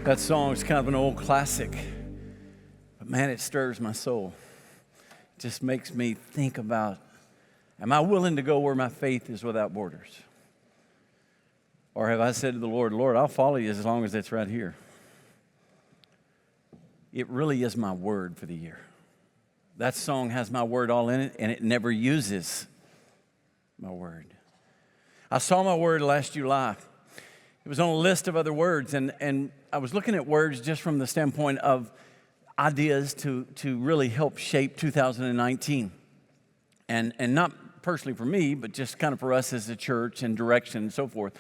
That song is kind of an old classic, but man, it stirs my soul. It just makes me think about, am I willing to go where my faith is without borders? Or have I said to the Lord, Lord, I'll follow you as long as it's right here. It really is my word for the year. That song has my word all in it, and it never uses my word. I saw my word last July. It was on a list of other words, and I was looking at words just from the standpoint of ideas to really help shape 2019. And not personally for me, but just kind of for us as a church and direction and so forth.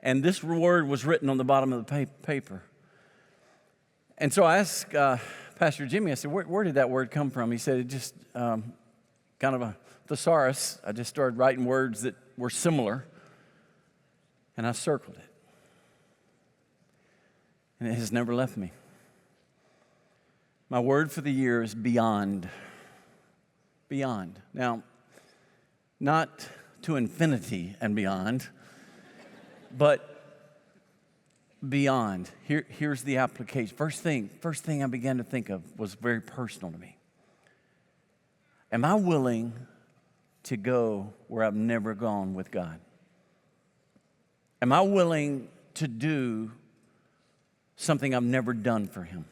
And this word was written on the bottom of the paper. And so I asked Pastor Jimmy, I said, where did that word come from? He said, it just kind of a thesaurus. I just started writing words that were similar, and I circled it. And it has never left me. My word for the year is beyond. Beyond. Now, not to infinity and beyond, but beyond. Here's the application. First thing I began to think of was very personal to me. Am I willing to go where I've never gone with God? Am I willing to do something I've never done for Him?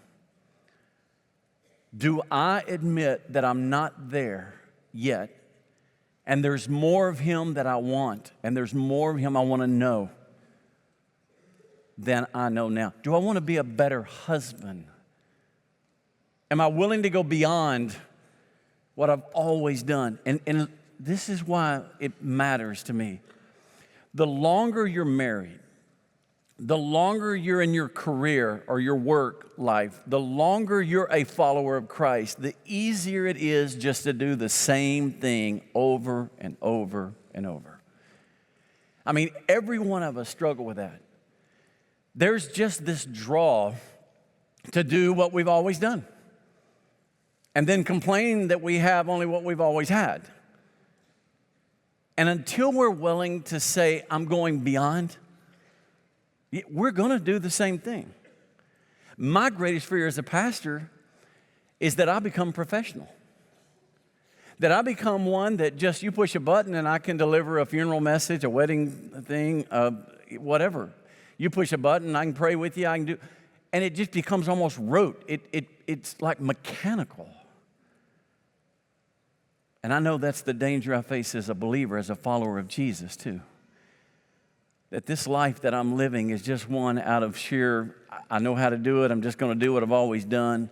Do I admit that I'm not there yet, and there's more of Him that I want, and there's more of Him I want to know than I know now? Do I want to be a better husband? Am I willing to go beyond what I've always done? And this is why it matters to me. The longer you're married, the longer you're in your career or your work life, the longer you're a follower of Christ, the easier it is just to do the same thing over and over and over. I mean, every one of us struggle with that. There's just this draw to do what we've always done and then complain that we have only what we've always had. And until we're willing to say, I'm going beyond, we're going to do the same thing. My greatest fear as a pastor is that I become professional. That I become one that just you push a button and I can deliver a funeral message, a wedding thing, whatever. You push a button, I can pray with you, I can do, and it just becomes almost rote. It's like mechanical. And I know that's the danger I face as a believer, as a follower of Jesus too. That this life that I'm living is just one out of sheer, I know how to do it, I'm just going to do what I've always done.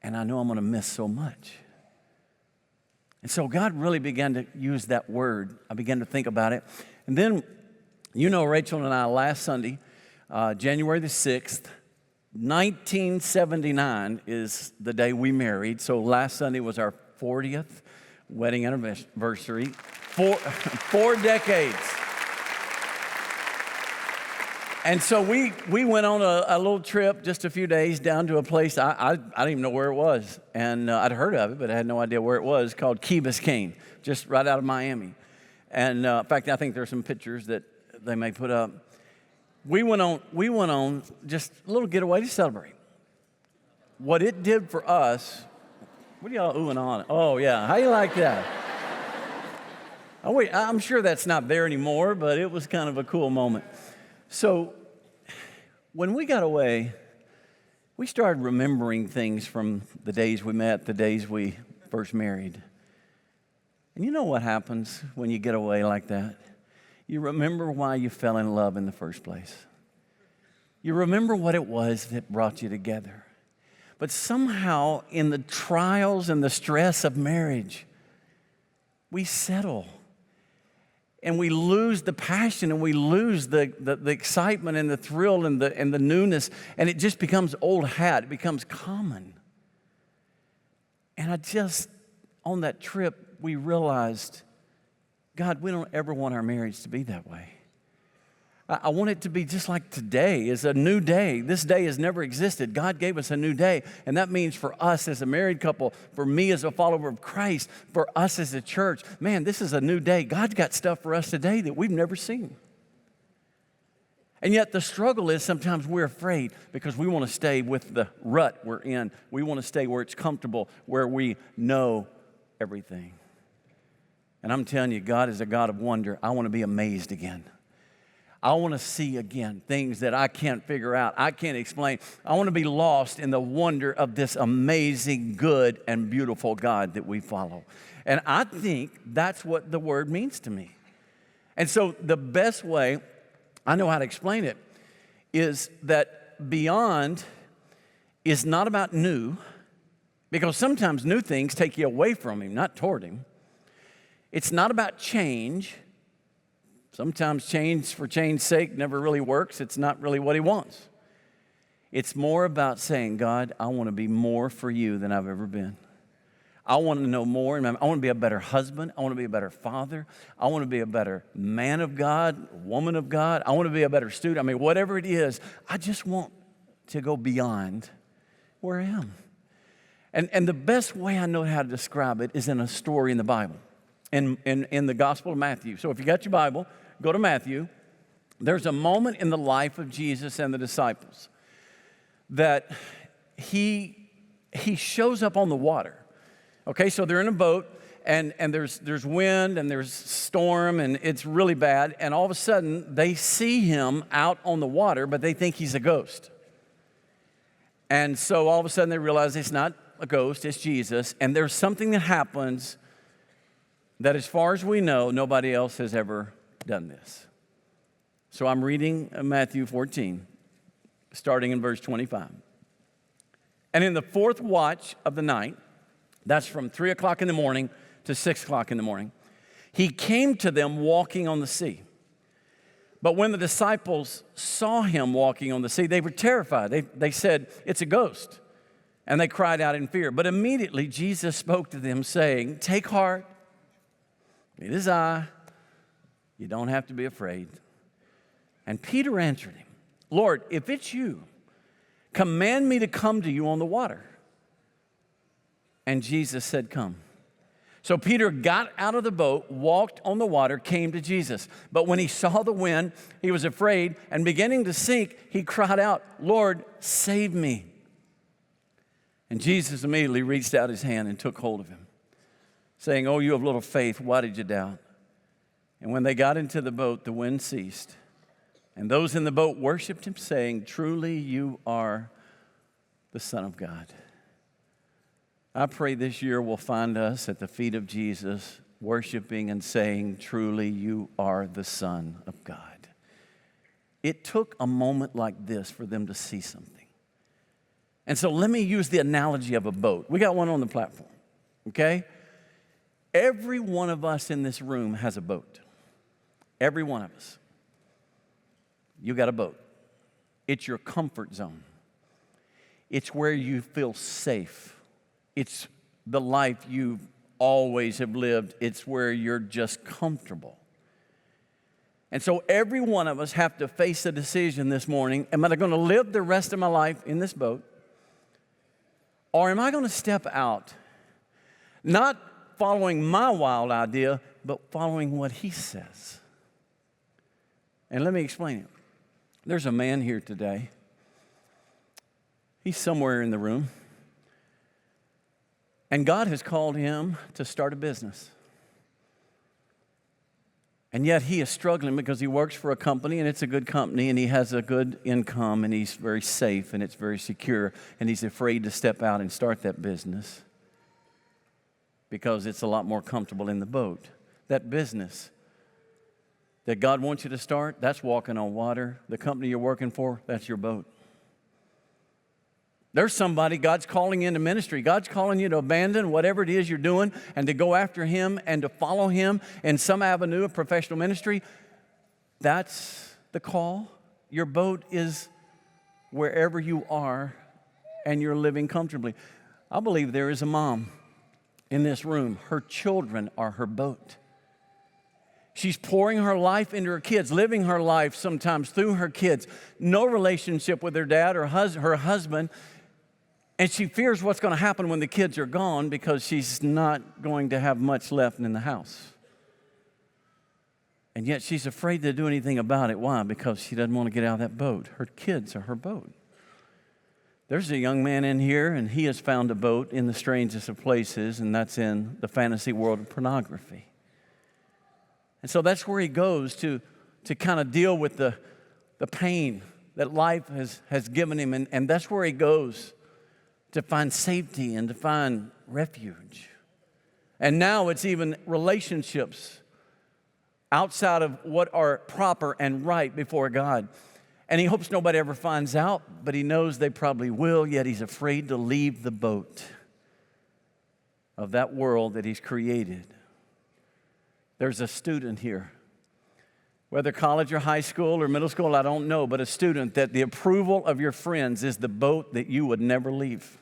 And I know I'm going to miss so much. And so God really began to use that word. I began to think about it. And then, you know, Rachel and I last Sunday, January the 6th, 1979 is the day we married. So last Sunday was our 40th wedding anniversary. Four decades. And so we went on a little trip, just a few days, down to a place, I didn't even know where it was. And I'd heard of it, but I had no idea where it was, called Key Biscayne, just right out of Miami. And in fact, I think there's some pictures that they may put up. We went on just a little getaway to celebrate. What it did for us, what are y'all oohing on? Oh, yeah, how you like that? Oh, wait, I'm sure that's not there anymore, but it was kind of a cool moment. So when we got away, we started remembering things from the days we met, the days we first married. And you know what happens when you get away like that? You remember why you fell in love in the first place. You remember what it was that brought you together. But somehow in the trials and the stress of marriage, we settle. And we lose the passion, and we lose the excitement and the thrill and the newness, and it just becomes old hat. It becomes common. And on that trip, we realized, God, we don't ever want our marriage to be that way. I want it to be just like today is a new day. This day has never existed. God gave us a new day, and that means for us as a married couple, for me as a follower of Christ, for us as a church, man, this is a new day. God's got stuff for us today that we've never seen. And yet the struggle is sometimes we're afraid because we want to stay with the rut we're in. We want to stay where it's comfortable, where we know everything. And I'm telling you, God is a God of wonder. I want to be amazed again. I want to see again things that I can't figure out, I can't explain. I want to be lost in the wonder of this amazing, good, and beautiful God that we follow. And I think that's what the word means to me. And so the best way I know how to explain it is that beyond is not about new, because sometimes new things take you away from Him, not toward Him. It's not about change. Sometimes change for change's sake never really works. It's not really what He wants. It's more about saying, God, I want to be more for You than I've ever been. I want to know more. I want to be a better husband. I want to be a better father. I want to be a better man of God, woman of God. I want to be a better student. I mean, whatever it is, I just want to go beyond where I am. And the best way I know how to describe it is in a story in the Bible, in the Gospel of Matthew. So if you got your Bible, go to Matthew. There's a moment in the life of Jesus and the disciples that he shows up on the water. Okay, so they're in a boat, and there's wind, and there's storm, and it's really bad. And all of a sudden, they see Him out on the water, but they think He's a ghost. And so all of a sudden, they realize it's not a ghost, it's Jesus. And there's something that happens that, as far as we know, nobody else has ever done this. So I'm reading Matthew 14, starting in verse 25. And in the fourth watch of the night, that's from 3 o'clock in the morning to 6 o'clock in the morning, He came to them walking on the sea. But when the disciples saw Him walking on the sea, they were terrified. They said, "It's a ghost." And they cried out in fear. But immediately Jesus spoke to them, saying, "Take heart, it is I. You don't have to be afraid." And Peter answered Him, "Lord, if it's You, command me to come to You on the water." And Jesus said, "Come." So Peter got out of the boat, walked on the water, came to Jesus. But when he saw the wind, he was afraid, and beginning to sink, he cried out, "Lord, save me." And Jesus immediately reached out His hand and took hold of him, saying, "Oh, you of little faith, why did you doubt?" And when they got into the boat, the wind ceased. And those in the boat worshiped Him, saying, "Truly You are the Son of God." I pray this year will find us at the feet of Jesus, worshiping and saying, "Truly You are the Son of God." It took a moment like this for them to see something. And so let me use the analogy of a boat. We got one on the platform, okay? Every one of us in this room has a boat. Every one of us. You got a boat. It's your comfort zone. It's where you feel safe. It's the life you always have lived. It's where you're just comfortable. And so every one of us have to face a decision this morning. Am I going to live the rest of my life in this boat? Or am I going to step out, not following my wild idea, but following what He says? And let me explain it. There's a man here today. He's somewhere in the room. And God has called him to start a business. And yet he is struggling because he works for a company, and it's a good company, and he has a good income, and he's very safe, and it's very secure, and he's afraid to step out and start that business because it's a lot more comfortable in the boat. That business that God wants you to start, that's walking on water. The company you're working for, that's your boat. There's somebody God's calling into ministry. God's calling you to abandon whatever it is you're doing and to go after Him and to follow Him in some avenue of professional ministry. That's the call. Your boat is wherever you are and you're living comfortably. I believe there is a mom in this room. Her children are her boat. She's pouring her life into her kids, living her life sometimes through her kids. No relationship with her dad or her husband. And she fears what's going to happen when the kids are gone because she's not going to have much left in the house. And yet she's afraid to do anything about it. Why? Because she doesn't want to get out of that boat. Her kids are her boat. There's a young man in here, and he has found a boat in the strangest of places, and that's in the fantasy world of pornography. And so that's where he goes to kind of deal with the pain that life has given him. And that's where he goes to find safety and to find refuge. And now it's even relationships outside of what are proper and right before God. And he hopes nobody ever finds out, but he knows they probably will, yet he's afraid to leave the boat of that world that he's created. There's a student here, whether college or high school or middle school, I don't know, but a student that the approval of your friends is the boat that you would never leave.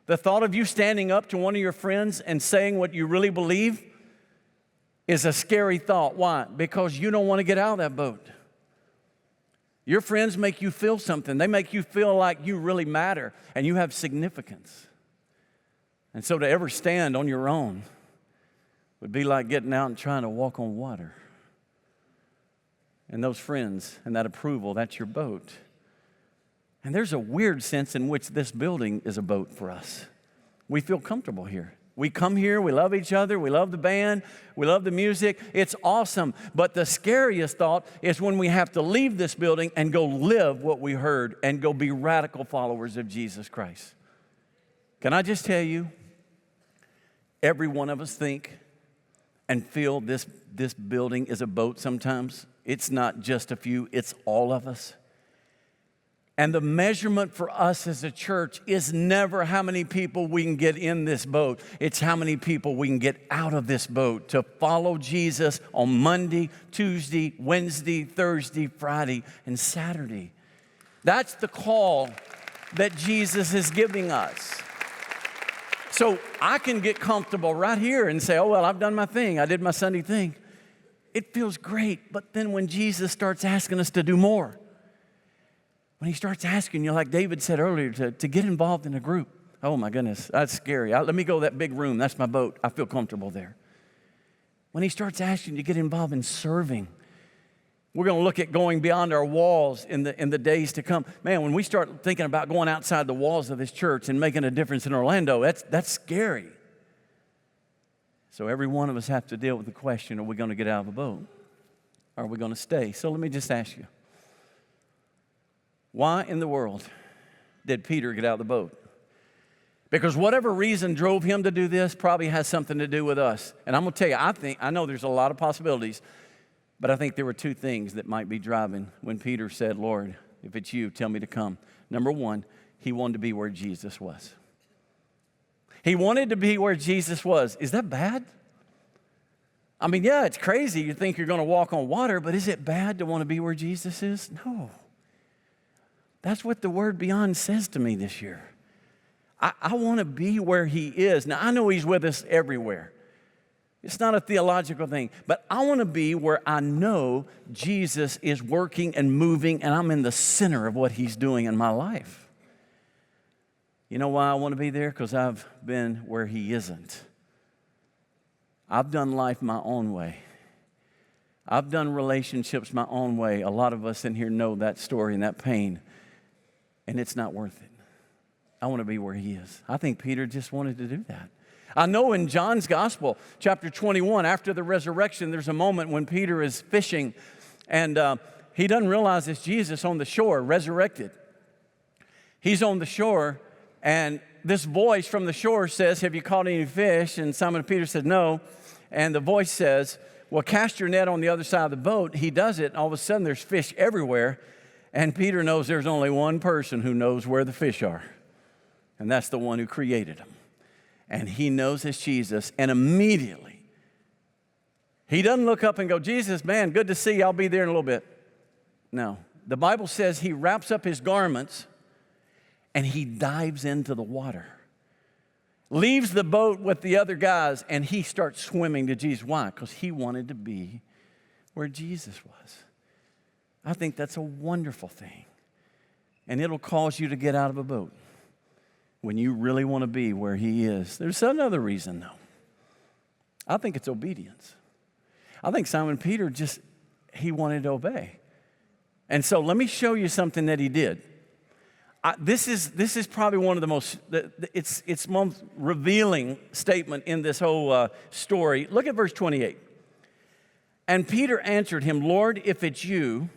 The thought of you standing up to one of your friends and saying what you really believe is a scary thought. Why? Because you don't want to get out of that boat. Your friends make you feel something. They make you feel like you really matter and you have significance. And so to ever stand on your own would be like getting out and trying to walk on water. And those friends and that approval, that's your boat. And there's a weird sense in which this building is a boat for us. We feel comfortable here. We come here, we love each other, we love the band, we love the music. It's awesome. But the scariest thought is when we have to leave this building and go live what we heard and go be radical followers of Jesus Christ. Can I just tell you, every one of us think and feel this building is a boat sometimes. It's not just a few, it's all of us. And the measurement for us as a church is never how many people we can get in this boat. It's how many people we can get out of this boat to follow Jesus on Monday, Tuesday, Wednesday, Thursday, Friday, and Saturday. That's the call that Jesus is giving us. So I can get comfortable right here and say, oh, well, I've done my thing. I did my Sunday thing. It feels great. But then when Jesus starts asking us to do more, when he starts asking you, like David said earlier, to get involved in a group. Oh, my goodness, that's scary. Let me go to that big room. That's my boat. I feel comfortable there. When he starts asking you to get involved in serving, we're going to look at going beyond our walls in the days to come. Man, when we start thinking about going outside the walls of this church and making a difference in Orlando, that's scary. So every one of us have to deal with the question, are we going to get out of the boat? Or are we going to stay? So let me just ask you. Why in the world did Peter get out of the boat? Because whatever reason drove him to do this probably has something to do with us. And I'm going to tell you, I know there's a lot of possibilities, but I think there were two things that might be driving when Peter said, Lord, if it's you, tell me to come. Number one, he wanted to be where Jesus was. He wanted to be where Jesus was. Is that bad? I mean, yeah, it's crazy. You think you're going to walk on water, but is it bad to want to be where Jesus is? No. That's what the word beyond says to me this year. I want to be where he is. Now, I know he's with us everywhere. It's not a theological thing, but I want to be where I know Jesus is working and moving, and I'm in the center of what he's doing in my life. You know why I want to be there? Because I've been where he isn't. I've done life my own way. I've done relationships my own way. A lot of us in here know that story and that pain. And it's not worth it. I want to be where he is. I think Peter just wanted to do that. I know in John's Gospel, chapter 21, after the resurrection, there's a moment when Peter is fishing, and he doesn't realize it's Jesus on the shore, resurrected. He's on the shore, and this voice from the shore says, have you caught any fish? And Simon Peter said, no. And the voice says, well, cast your net on the other side of the boat. He does it, and all of a sudden there's fish everywhere. And Peter knows there's only one person who knows where the fish are. And that's the one who created them. And he knows it's Jesus. And immediately, he doesn't look up and go, Jesus, man, good to see you. I'll be there in a little bit. No. The Bible says he wraps up his garments and he dives into the water. Leaves the boat with the other guys and he starts swimming to Jesus. Why? Because he wanted to be where Jesus was. I think that's a wonderful thing. And it'll cause you to get out of a boat when you really want to be where he is. There's another reason, though. I think it's obedience. I think Simon Peter he wanted to obey. And so let me show you something that he did. This is probably one of the most, it's most revealing statement in this whole story. Look at verse 28. And Peter answered him, Lord, if it's you,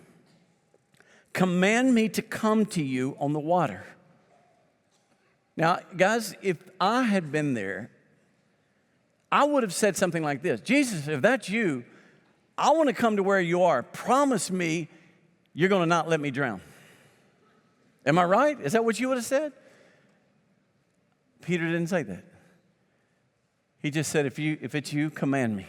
command me to come to you on the water. Now, guys, if I had been there, I would have said something like this. Jesus, if that's you, I want to come to where you are. Promise me you're going to not let me drown. Am I right? Is that what you would have said? Peter didn't say that. He just said, if it's you, command me.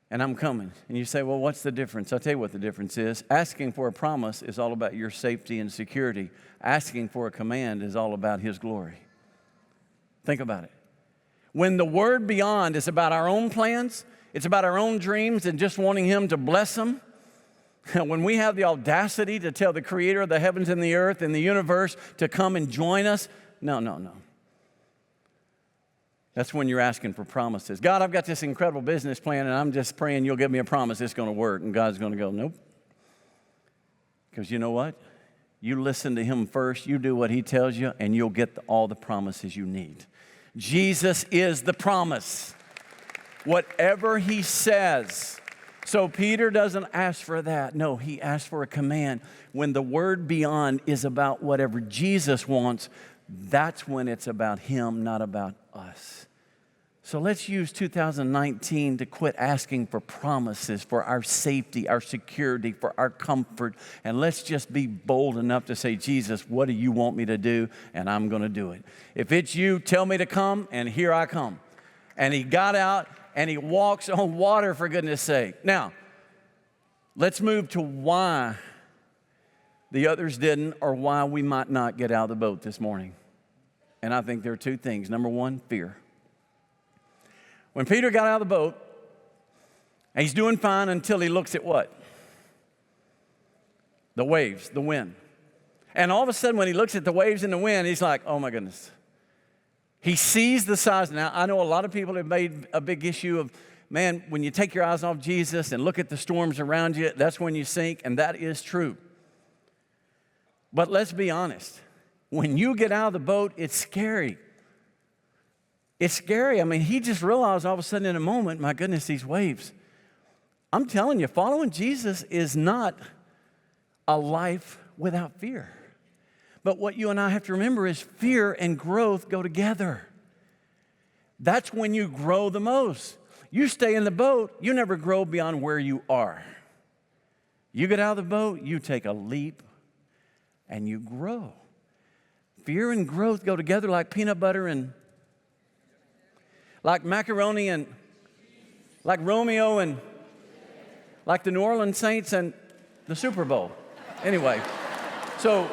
And I'm coming. And you say, well, what's the difference? I'll tell you what the difference is. Asking for a promise is all about your safety and security. Asking for a command is all about His glory. Think about it. When the word beyond is about our own plans, it's about our own dreams and just wanting Him to bless them. When we have the audacity to tell the Creator of the heavens and the earth and the universe to come and join us, no. That's when you're asking for promises. God, I've got this incredible business plan, and I'm just praying you'll give me a promise it's going to work. And God's going to go, nope. Because you know what? You listen to Him first, you do what He tells you, and you'll get all the promises you need. Jesus is the promise. Whatever He says. So Peter doesn't ask for that. No, he asks for a command. When the word beyond is about whatever Jesus wants, that's when it's about Him, not about us. So let's use 2019 to quit asking for promises for our safety, our security, for our comfort. And let's just be bold enough to say, Jesus, what do you want me to do? And I'm going to do it. If it's you, tell me to come, and here I come. And he got out and he walks on water, for goodness sake. Now, let's move to why the others didn't, or why we might not get out of the boat this morning. And I think there are two things. Number one, fear. When Peter got out of the boat, and he's doing fine until he looks at what? The waves, the wind. And all of a sudden, when he looks at the waves and the wind, he's like, oh my goodness. He sees the size. Now, I know a lot of people have made a big issue of, man, when you take your eyes off Jesus and look at the storms around you, that's when you sink, and that is true. But let's be honest. When you get out of the boat, it's scary. It's scary. I mean, he just realized all of a sudden in a moment, my goodness, these waves. I'm telling you, following Jesus is not a life without fear. But what you and I have to remember is fear and growth go together. That's when you grow the most. You stay in the boat, you never grow beyond where you are. You get out of the boat, you take a leap, and you grow. Fear and growth go together like peanut butter and like macaroni and like Romeo and like the New Orleans Saints and the Super Bowl. Anyway, so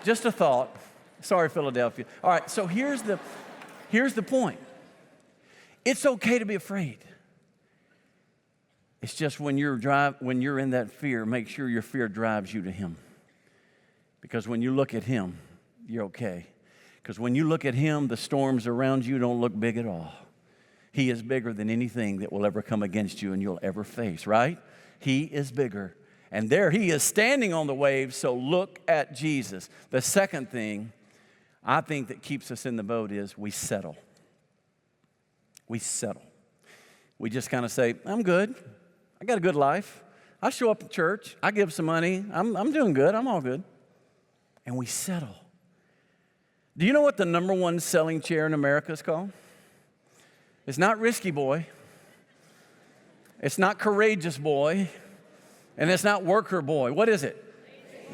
just a thought. Sorry, Philadelphia. All right, so here's the point. It's okay to be afraid. It's just when you're in that fear, make sure your fear drives you to Him. Because when you look at Him, you're okay. Because when you look at Him, the storms around you don't look big at all. He is bigger than anything that will ever come against you and you'll ever face, right? He is bigger. And there He is standing on the waves, so look at Jesus. The second thing I think that keeps us in the boat is we settle. We settle. We just kind of say, I'm good. I got a good life. I show up to church. I give some money. I'm doing good. I'm all good. And we settle. Do you know what the number one selling chair in America is called? It's not Risky Boy. It's not Courageous Boy. And it's not Worker Boy. What is it?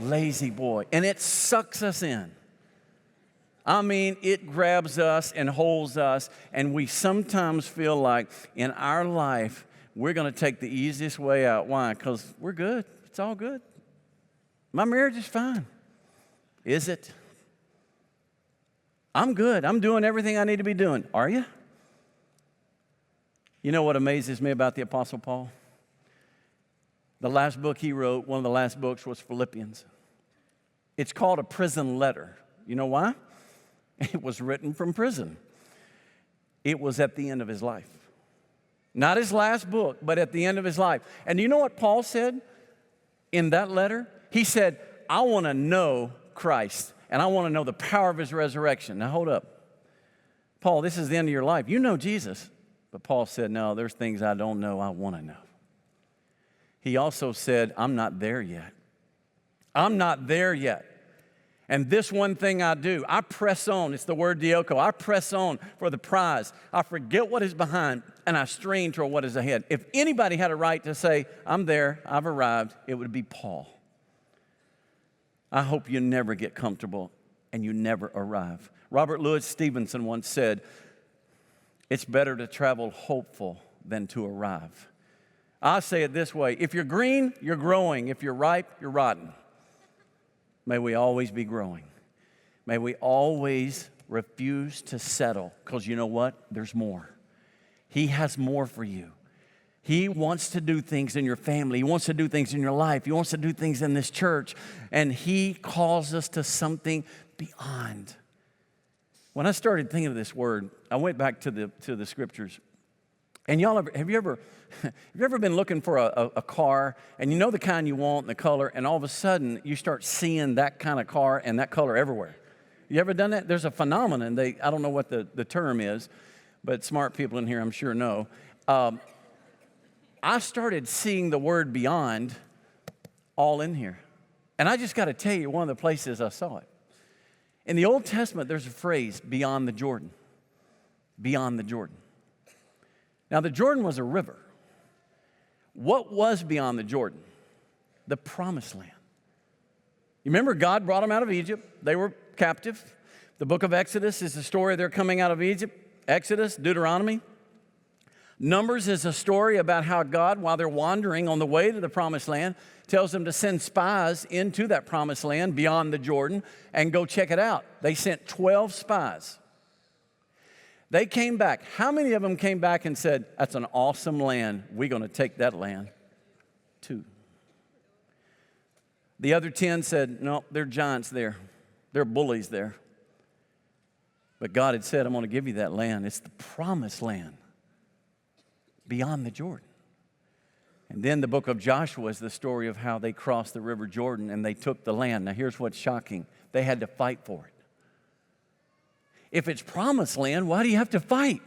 Lazy Boy. And it sucks us in. I mean, it grabs us and holds us. And we sometimes feel like in our life, we're going to take the easiest way out. Why? Because we're good. It's all good. My marriage is fine. Is it? I'm good. I'm doing everything I need to be doing. Are you? You know what amazes me about the Apostle Paul? The last book he wrote, one of the last books, was Philippians. It's called a prison letter. You know why? It was written from prison. It was at the end of his life. Not his last book, but at the end of his life. And you know what Paul said in that letter? He said, I want to know Christ, and I want to know the power of his resurrection. Now, hold up. Paul, this is the end of your life. You know Jesus. But Paul said, no, there's things I don't know I want to know. He also said, I'm not there yet. I'm not there yet. And this one thing I do, I press on. It's the word dioko. I press on for the prize. I forget what is behind, and I strain toward what is ahead. If anybody had a right to say, I'm there, I've arrived, it would be Paul. I hope you never get comfortable and you never arrive. Robert Louis Stevenson once said, it's better to travel hopeful than to arrive. I say it this way, if you're green, you're growing. If you're ripe, you're rotten. May we always be growing. May we always refuse to settle, because you know what? There's more. He has more for you. He wants to do things in your family. He wants to do things in your life. He wants to do things in this church. And he calls us to something beyond. When I started thinking of this word, I went back to the scriptures. And y'all, have you ever been looking for a car, and you know the kind you want and the color, and all of a sudden you start seeing that kind of car and that color everywhere? You ever done that? There's a phenomenon. I don't know what the term is, but smart people in here I'm sure know. I started seeing the word beyond all in here. And I just got to tell you one of the places I saw it. In the Old Testament, there's a phrase, beyond the Jordan. Beyond the Jordan. Now, the Jordan was a river. What was beyond the Jordan? The Promised Land. You remember God brought them out of Egypt. They were captive. The book of Exodus is the story of their coming out of Egypt. Exodus, Deuteronomy. Numbers is a story about how God, while they're wandering on the way to the Promised Land, tells them to send spies into that Promised Land beyond the Jordan and go check it out. They sent 12 spies. They came back. How many of them came back and said, that's an awesome land. We're going to take that land too. The other 10 said, no, there are giants there. There are bullies there. But God had said, I'm going to give you that land. It's the Promised Land beyond the Jordan. And then the book of Joshua is the story of how they crossed the river Jordan and they took the land. Now here's what's shocking. They had to fight for it. If it's Promised Land, why do you have to fight?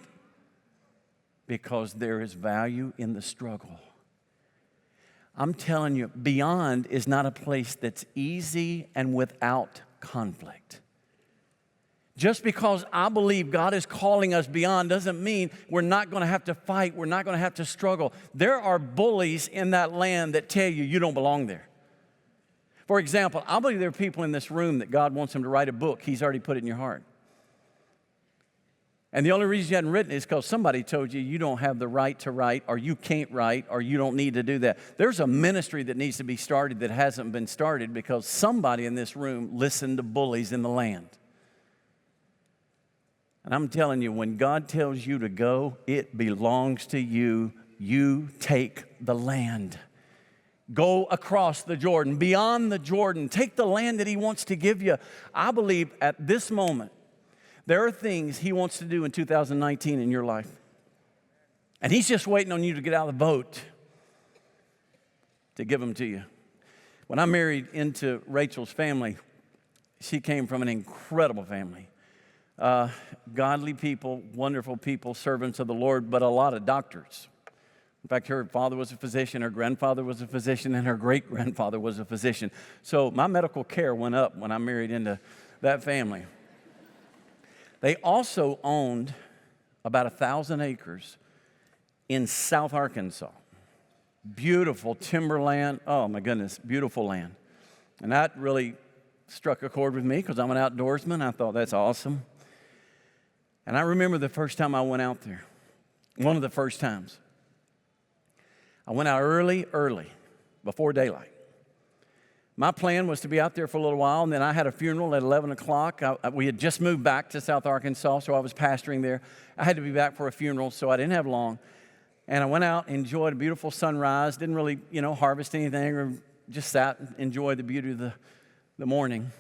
Because there is value in the struggle. I'm telling you, beyond is not a place that's easy and without conflict. Just because I believe God is calling us beyond doesn't mean we're not going to have to fight. We're not going to have to struggle. There are bullies in that land that tell you you don't belong there. For example, I believe there are people in this room that God wants them to write a book. He's already put it in your heart. And the only reason you hadn't written it is because somebody told you don't have the right to write, or you can't write, or you don't need to do that. There's a ministry that needs to be started that hasn't been started because somebody in this room listened to bullies in the land. And I'm telling you, when God tells you to go, it belongs to you. You take the land. Go across the Jordan, beyond the Jordan. Take the land that He wants to give you. I believe at this moment, there are things He wants to do in 2019 in your life. And He's just waiting on you to get out of the boat to give them to you. When I married into Rachel's family, she came from an incredible family. Godly people, wonderful people, servants of the Lord, but a lot of doctors. In fact, her father was a physician, her grandfather was a physician, and her great-grandfather was a physician. So my medical care went up when I married into that family. They also owned about 1,000 acres in South Arkansas. Beautiful timberland. Oh, my goodness, beautiful land. And that really struck a chord with me because I'm an outdoorsman. I thought, that's awesome. And I remember the first time I went out there, one of the first times. I went out early, before daylight. My plan was to be out there for a little while, and then I had a funeral at 11 o'clock. We had just moved back to South Arkansas, so I was pastoring there. I had to be back for a funeral, so I didn't have long. And I went out, enjoyed a beautiful sunrise, didn't really, harvest anything, or just sat and enjoyed the beauty of the morning.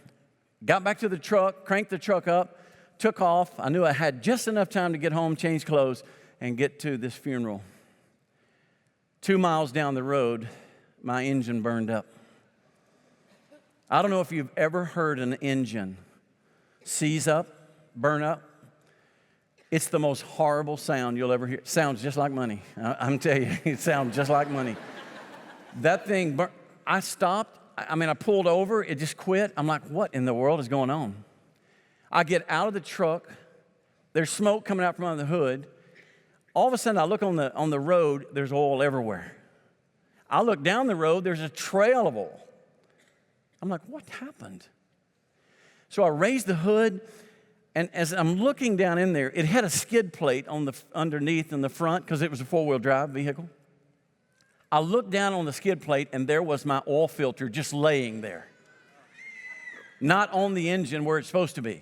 Got back to the truck, cranked the truck up, took off. I knew I had just enough time to get home, change clothes, and get to this funeral. 2 miles down the road, my engine burned up. I don't know if you've ever heard an engine seize up, burn up. It's the most horrible sound you'll ever hear. It sounds just like money. I'm telling you, it sounds just like money. That thing, I stopped. I pulled over. It just quit. I'm like, what in the world is going on? I get out of the truck. There's smoke coming out from under the hood. All of a sudden, I look on the road. There's oil everywhere. I look down the road. There's a trail of oil. I'm like, what happened? So I raised the hood. And as I'm looking down in there, it had a skid plate on the underneath in the front because it was a four-wheel drive vehicle. I looked down on the skid plate, and there was my oil filter just laying there. Not on the engine where it's supposed to be.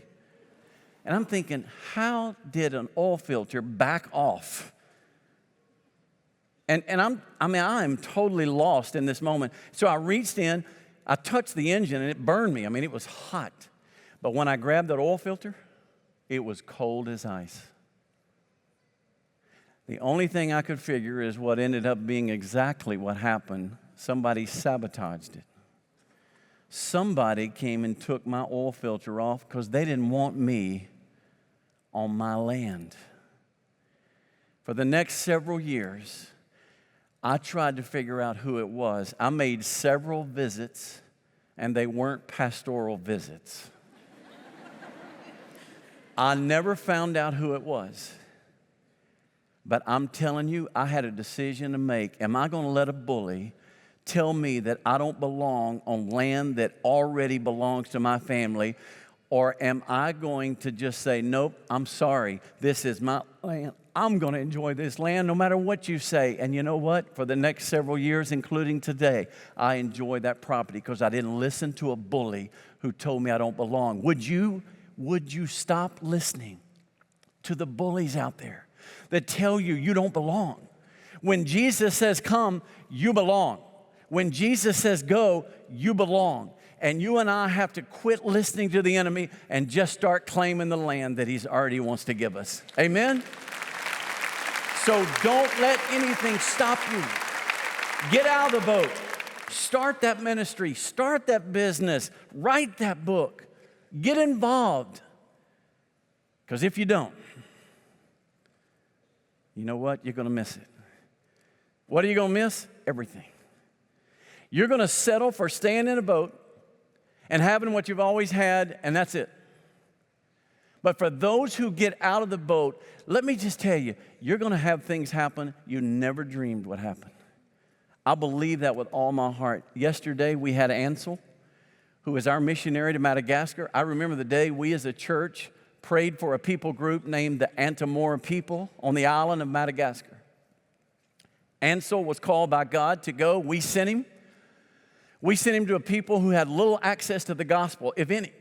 And I'm thinking, how did an oil filter back off? And I'm totally lost in this moment. So I reached in, I touched the engine, and it burned me. It was hot. But when I grabbed that oil filter, it was cold as ice. The only thing I could figure is what ended up being exactly what happened. Somebody sabotaged it. Somebody came and took my oil filter off because they didn't want me on my land. For the next several years, I tried to figure out who it was. I made several visits, and they weren't pastoral visits. I never found out who it was. But I'm telling you, I had a decision to make. Am I going to let a bully tell me that I don't belong on land that already belongs to my family? Or am I going to just say, nope, I'm sorry, this is my land. I'm going to enjoy this land no matter what you say. And you know what? For the next several years, including today, I enjoy that property because I didn't listen to a bully who told me I don't belong. Would you stop listening to the bullies out there that tell you you don't belong? When Jesus says come, you belong. When Jesus says go, you belong. And you and I have to quit listening to the enemy and just start claiming the land that he's already wants to give us. Amen? So don't let anything stop you. Get out of the boat. Start that ministry. Start that business. Write that book. Get involved. Because if you don't, you know what? You're going to miss it. What are you going to miss? Everything. You're going to settle for staying in a boat and having what you've always had, and that's it. But for those who get out of the boat, let me just tell you, you're going to have things happen you never dreamed would happen. I believe that with all my heart. Yesterday, we had Ansel, who is our missionary to Madagascar. I remember the day we as a church prayed for a people group named the Antamora people on the island of Madagascar. Ansel was called by God to go. We sent him. We sent him to a people who had little access to the gospel, if any.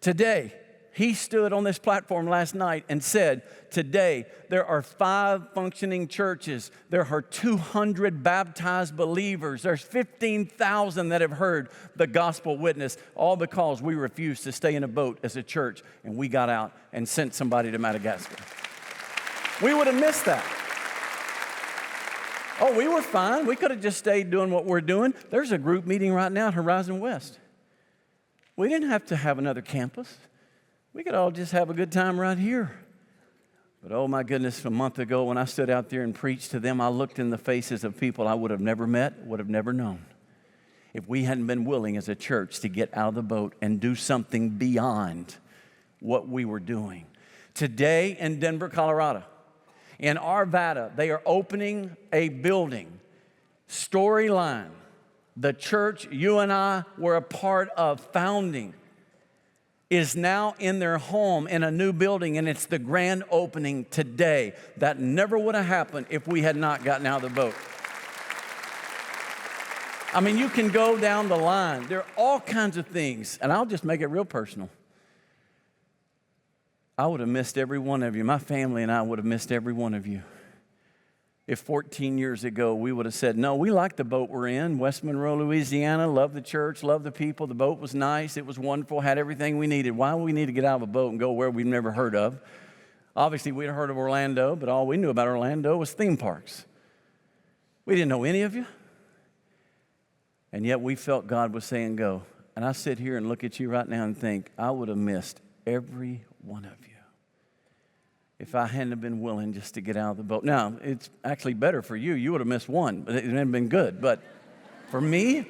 Today, he stood on this platform last night and said, today, there are 5 functioning churches. There are 200 baptized believers. There's 15,000 that have heard the gospel witness, all because we refused to stay in a boat as a church, and we got out and sent somebody to Madagascar. We would have missed that. Oh, we were fine. We could have just stayed doing what we're doing. There's a group meeting right now at Horizon West. We didn't have to have another campus. We could all just have a good time right here. But oh my goodness, a month ago when I stood out there and preached to them, I looked in the faces of people I would have never met, would have never known. If we hadn't been willing as a church to get out of the boat and do something beyond what we were doing. Today in Denver, Colorado, in Arvada, they are opening a building, Storyline, the church you and I were a part of founding, is now in their home in a new building, and it's the grand opening today. That never would have happened if we had not gotten out of the boat. You can go down the line. There are all kinds of things, and I'll just make it real personal. I would have missed every one of you. My family and I would have missed every one of you. If 14 years ago we would have said, no, we like the boat we're in, West Monroe, Louisiana, love the church, love the people, the boat was nice, it was wonderful, had everything we needed. Why would we need to get out of a boat and go where we've never heard of? Obviously, we'd heard of Orlando, but all we knew about Orlando was theme parks. We didn't know any of you. And yet we felt God was saying go. And I sit here and look at you right now and think, I would have missed every one of you if I hadn't been willing just to get out of the boat. Now, it's actually better for you. You would have missed one, but it hadn't been good. But for me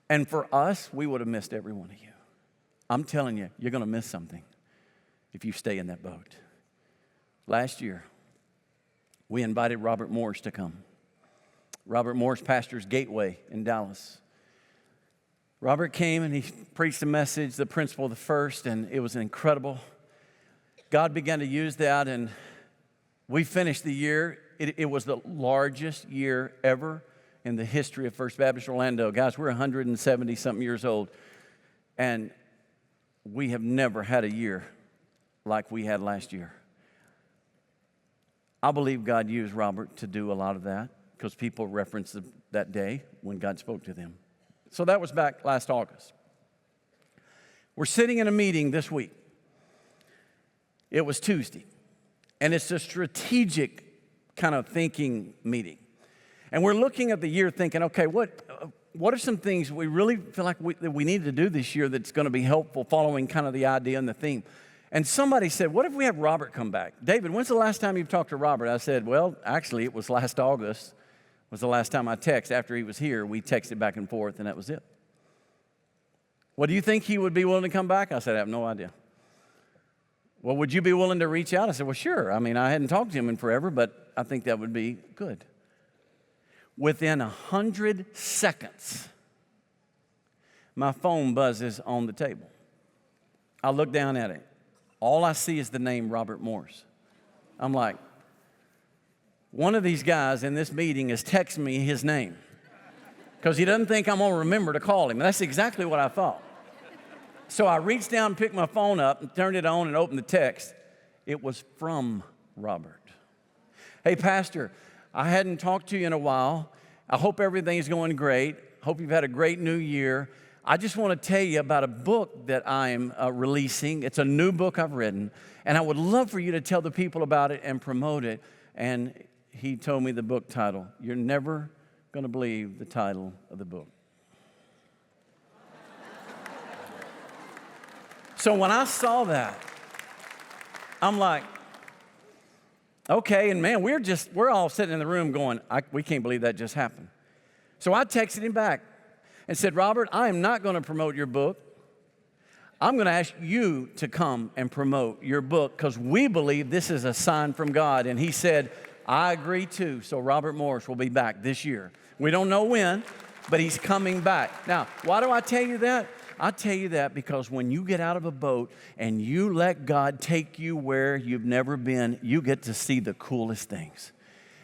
and for us, we would have missed every one of you. I'm telling you, you're going to miss something if you stay in that boat. Last year, we invited Robert Morris to come. Robert Morris pastors Gateway in Dallas. Robert came and he preached a message, the principle of the first, and it was incredible. God began to use that, and we finished the year. It was the largest year ever in the history of First Baptist Orlando. Guys, we're 170-something years old, and we have never had a year like we had last year. I believe God used Robert to do a lot of that because people referenced that day when God spoke to them. So that was back last August. We're sitting in a meeting this week. It was Tuesday, and it's a strategic kind of thinking meeting. And we're looking at the year thinking, okay, what are some things we really feel like we need to do this year that's going to be helpful following kind of the idea and the theme? And somebody said, what if we have Robert come back? David, when's the last time you've talked to Robert? I said, well, actually, it was last August. Was the last time I texted. After he was here, we texted back and forth, and that was it. Well, do you think he would be willing to come back? I said, I have no idea. Well, would you be willing to reach out? I said, well, sure. I mean, I hadn't talked to him in forever, but I think that would be good. Within 100 seconds, my phone buzzes on the table. I look down at it. All I see is the name Robert Morris. I'm like, one of these guys in this meeting is texting me his name because he doesn't think I'm going to remember to call him. That's exactly what I thought. So I reached down and picked my phone up and turned it on and opened the text. It was from Robert. Hey, Pastor, I hadn't talked to you in a while. I hope everything's going great. Hope you've had a great new year. I just want to tell you about a book that I'm releasing. It's a new book I've written, and I would love for you to tell the people about it and promote it. And he told me the book title. You're never going to believe the title of the book. So when I saw that, I'm like, okay, and man, we're all sitting in the room going, we can't believe that just happened. So I texted him back and said, Robert, I am not going to promote your book. I'm going to ask you to come and promote your book because we believe this is a sign from God. And he said, I agree too. So Robert Morris will be back this year. We don't know when, but he's coming back. Now, why do I tell you that? I tell you that because when you get out of a boat and you let God take you where you've never been, you get to see the coolest things.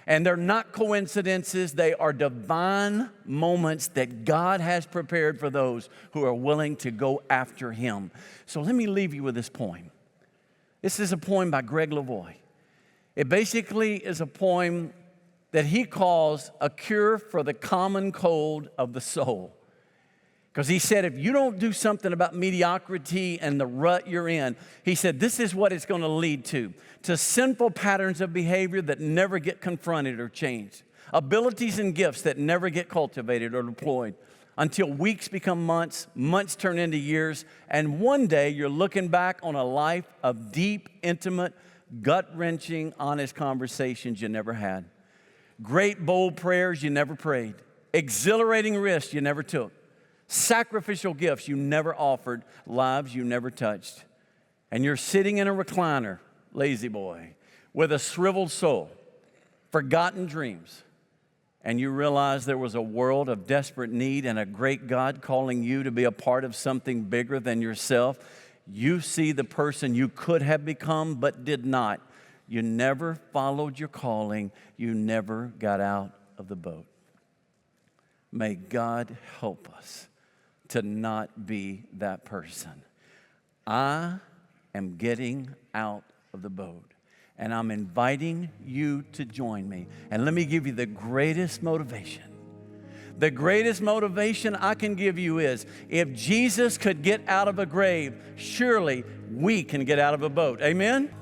And they're not coincidences. They are divine moments that God has prepared for those who are willing to go after Him. So let me leave you with this poem. This is a poem by Greg Lavoie. It basically is a poem that he calls a cure for the common cold of the soul. Because he said, if you don't do something about mediocrity and the rut you're in, he said, this is what it's going to lead to sinful patterns of behavior that never get confronted or changed, abilities and gifts that never get cultivated or deployed, until weeks become months, months turn into years, and one day you're looking back on a life of deep, intimate, gut-wrenching, honest conversations you never had, great, bold prayers you never prayed, exhilarating risks you never took, sacrificial gifts you never offered, lives you never touched. And you're sitting in a recliner, lazy boy, with a shriveled soul, forgotten dreams, and you realize there was a world of desperate need and a great God calling you to be a part of something bigger than yourself. You see the person you could have become but did not. You never followed your calling. You never got out of the boat. May God help us to not be that person. I am getting out of the boat, and I'm inviting you to join me. And let me give you the greatest motivation. The greatest motivation I can give you is, if Jesus could get out of a grave, surely we can get out of a boat. Amen?